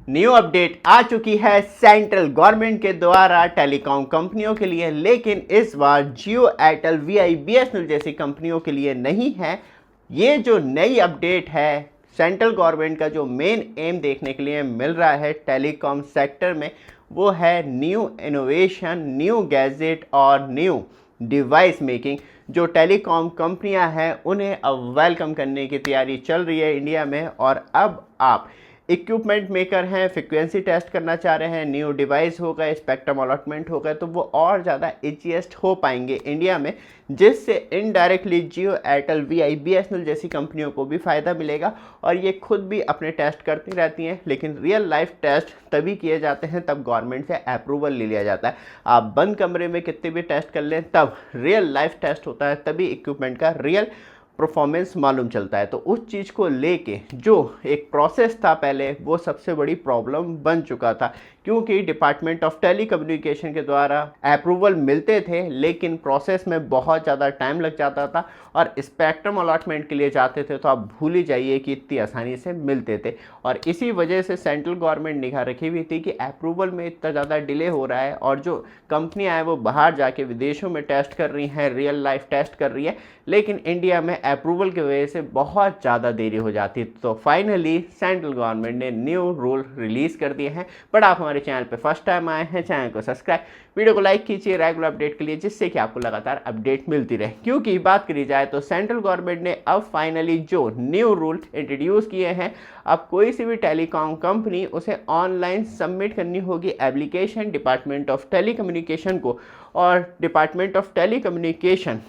New update आ चुकी है central government के द्वारा टेलीकॉम कंपनियों के लिए, लेकिन इस बार जियो, एयरटेल, वीआई, बीएसएनएल जैसी कंपनियों के लिए नहीं है। ये जो नई अपडेट है सेंट्रल गवर्नमेंट का, जो मेन एम देखने के लिए मिल रहा है टेलीकॉम सेक्टर में, वो है न्यू इनोवेशन, न्यू गैजेट और न्यू डिवाइस मेकिंग। जो टेलीकॉम कंपनियां हैं उन्हें अब वेलकम करने की तैयारी चल रही है इंडिया में। और अब आप इक्विपमेंट मेकर हैं, फ्रिक्वेंसी टेस्ट करना चाह रहे हैं, न्यू डिवाइस हो गए, स्पेक्ट्रम अलॉटमेंट हो गए, तो वो और ज़्यादा ईजीएस्ट हो पाएंगे इंडिया में, जिससे इनडायरेक्टली जियो, एयरटेल, वीआई, बीएसएनएल जैसी कंपनियों को भी फ़ायदा मिलेगा। और ये खुद भी अपने टेस्ट करती रहती हैं, लेकिन रियल लाइफ टेस्ट तभी किए जाते हैं तब गवर्नमेंट से अप्रूवल ले लिया जाता है। आप बंद कमरे में कितने भी टेस्ट कर लें, तब रियल लाइफ टेस्ट होता है, तभी इक्विपमेंट का रियल परफॉर्मेंस मालूम चलता है। तो उस चीज़ को लेके जो एक प्रोसेस था पहले, वो सबसे बड़ी प्रॉब्लम बन चुका था, क्योंकि डिपार्टमेंट ऑफ टेलीकम्युनिकेशन के द्वारा अप्रूवल मिलते थे, लेकिन प्रोसेस में बहुत ज़्यादा टाइम लग जाता था। और स्पेक्ट्रम अलॉटमेंट के लिए जाते थे तो आप भूल ही जाइए कि इतनी आसानी से मिलते थे। और इसी वजह से सेंट्रल गवर्नमेंट निगाह रखी हुई थी कि अप्रूवल में इतना ज़्यादा डिले हो रहा है, और जो कंपनियाँ हैं वो बाहर जाके विदेशों में टेस्ट कर रही हैं, रियल लाइफ टेस्ट कर रही है, लेकिन इंडिया में अप्रूवल की वजह से बहुत ज़्यादा देरी हो जाती है। तो फाइनली सेंट्रल गवर्नमेंट ने न्यू रूल रिलीज़ कर दिए हैं। बट आप हमारे चैनल पे फर्स्ट टाइम आए हैं, चैनल को सब्सक्राइब, वीडियो को लाइक कीजिए रेगुलर अपडेट के लिए, जिससे कि आपको लगातार अपडेट मिलती रहे। क्योंकि बात करी जाए तो सेंट्रल गवर्नमेंट ने अब फाइनली जो न्यू रूल इंट्रोड्यूस किए हैं, अब कोई सी भी टेलीकॉम कंपनी उसे ऑनलाइन सबमिट करनी होगी एप्लीकेशन डिपार्टमेंट ऑफ टेलीकम्युनिकेशन को, और डिपार्टमेंट ऑफ टेलीकम्युनिकेशन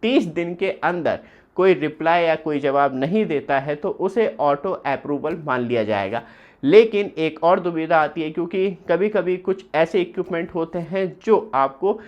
30 दिन के अंदर कोई रिप्लाई या कोई जवाब नहीं देता है तो उसे ऑटो अप्रूवल मान लिया जाएगा। लेकिन एक और दुविधा आती है, क्योंकि कभी कभी कुछ ऐसे इक्विपमेंट होते हैं जो आपको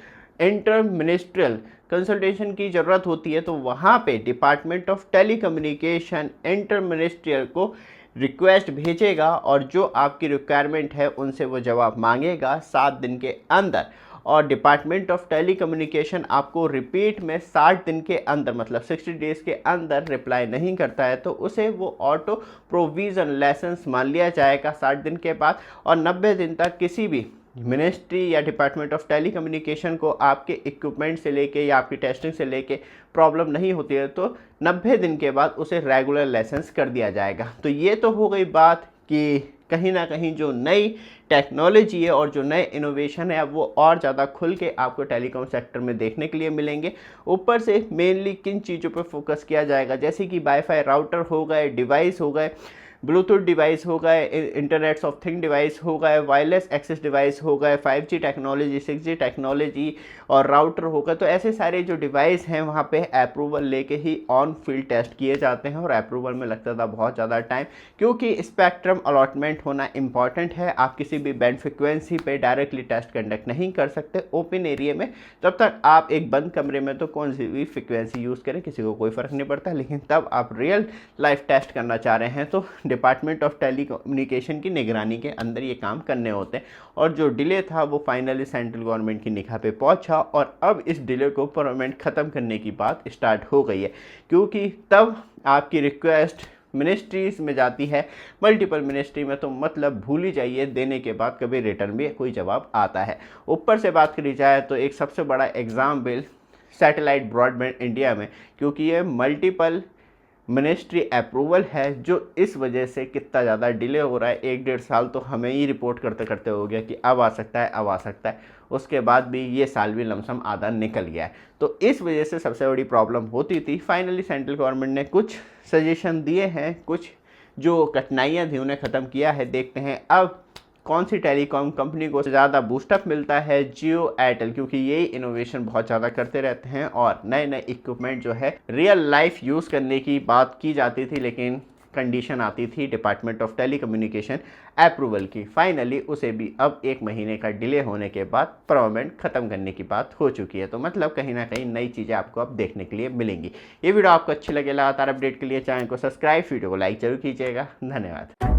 इंटर मिनिस्ट्रियल कंसल्टेशन की ज़रूरत होती है, तो वहाँ पे department of telecommunication inter ministerial को रिक्वेस्ट भेजेगा, और जो आपकी रिक्वायरमेंट है उनसे वो जवाब मांगेगा 7 दिन के अंदर। और डिपार्टमेंट ऑफ टेलीकम्युनिकेशन आपको रिपीट में 60 दिन के अंदर, मतलब 60 डेज़ के अंदर रिप्लाई नहीं करता है, तो उसे वो ऑटो प्रोविज़न लाइसेंस मान लिया जाएगा 60 दिन के बाद। और 90 दिन तक किसी भी मिनिस्ट्री या डिपार्टमेंट ऑफ टेलीकम्युनिकेशन को आपके इक्विपमेंट से लेके या आपकी टेस्टिंग से लेके प्रॉब्लम नहीं होती है, तो 90 दिन के बाद उसे रेगुलर लाइसेंस कर दिया जाएगा। तो ये तो हो गई बात कि कहीं ना कहीं जो नई टेक्नोलॉजी है और जो नए इनोवेशन है, अब वो और ज़्यादा खुल के आपको टेलीकॉम सेक्टर में देखने के लिए मिलेंगे। ऊपर से मेनली किन चीज़ों पर फोकस किया जाएगा, जैसे कि वाईफाई राउटर हो गए, डिवाइस हो गए, ब्लूटूथ डिवाइस हो गए, इंटरनेट्स ऑफ थिंग डिवाइस हो गए, वायरलेस एक्सेस डिवाइस हो गए, 5G टेक्नोलॉजी, 6G टेक्नोलॉजी और राउटर हो गए। तो ऐसे सारे जो डिवाइस हैं वहाँ पे अप्रूवल लेके ही ऑन फील्ड टेस्ट किए जाते हैं, और अप्रूवल में लगता था बहुत ज़्यादा टाइम, क्योंकि स्पेक्ट्रम अलॉटमेंट होना इंपॉर्टेंट है। आप किसी भी बैंड फ्रिक्वेंसी पे डायरेक्टली टेस्ट कंडक्ट नहीं कर सकते ओपन एरिया में, तब तक आप एक बंद कमरे में तो कौन सी भी फ्रिक्वेंसी यूज़ करें, किसी को कोई फ़र्क नहीं पड़ता। लेकिन तब आप रियल लाइफ टेस्ट करना चाह रहे हैं तो डिपार्टमेंट ऑफ टेलीकम्युनिकेशन की निगरानी के अंदर ये काम करने होते हैं। और जो डिले था वो फाइनली सेंट्रल गवर्नमेंट की निगाह पे पहुंचा, और अब इस डिले को परमानेंट ख़त्म करने की बात स्टार्ट हो गई है, क्योंकि तब आपकी रिक्वेस्ट मिनिस्ट्रीज में जाती है, मल्टीपल मिनिस्ट्री में, तो मतलब भूल ही जाइए देने के बाद कभी रिटर्न भी कोई जवाब आता है। ऊपर से बात करी जाए तो एक सबसे बड़ा एग्जाम्पल सैटेलाइट ब्रॉडबैंड इंडिया में, क्योंकि ये मल्टीपल मिनिस्ट्री अप्रूवल है, जो इस वजह से कितना ज़्यादा डिले हो रहा है। 1-1.5 साल तो हमें ही रिपोर्ट करते करते हो गया कि अब आ सकता है, अब आ सकता है, उसके बाद भी ये साल भी लमसम आधा निकल गया है। तो इस वजह से सबसे बड़ी प्रॉब्लम होती थी। फाइनली सेंट्रल गवर्नमेंट ने कुछ सजेशन दिए हैं, कुछ जो कठिनाइयाँ थी उन्हें ख़त्म किया है। देखते हैं अब कौन सी टेलीकॉम कंपनी को ज़्यादा बूस्टअप मिलता है, जियो, एयरटेल, क्योंकि यही इनोवेशन बहुत ज़्यादा करते रहते हैं, और नए नए इक्विपमेंट जो है रियल लाइफ यूज़ करने की बात की जाती थी, लेकिन कंडीशन आती थी डिपार्टमेंट ऑफ टेलीकम्युनिकेशन अप्रूवल की। फाइनली उसे भी अब 1 महीने का डिले होने के बाद परमानेंट ख़त्म करने की बात हो चुकी है। तो मतलब कहीं ना कहीं नई चीज़ें आपको अब देखने के लिए मिलेंगी। ये वीडियो आपको अच्छी लगे, लगातार अपडेट के लिए चैनल को सब्सक्राइब, वीडियो को लाइक जरूर कीजिएगा। धन्यवाद।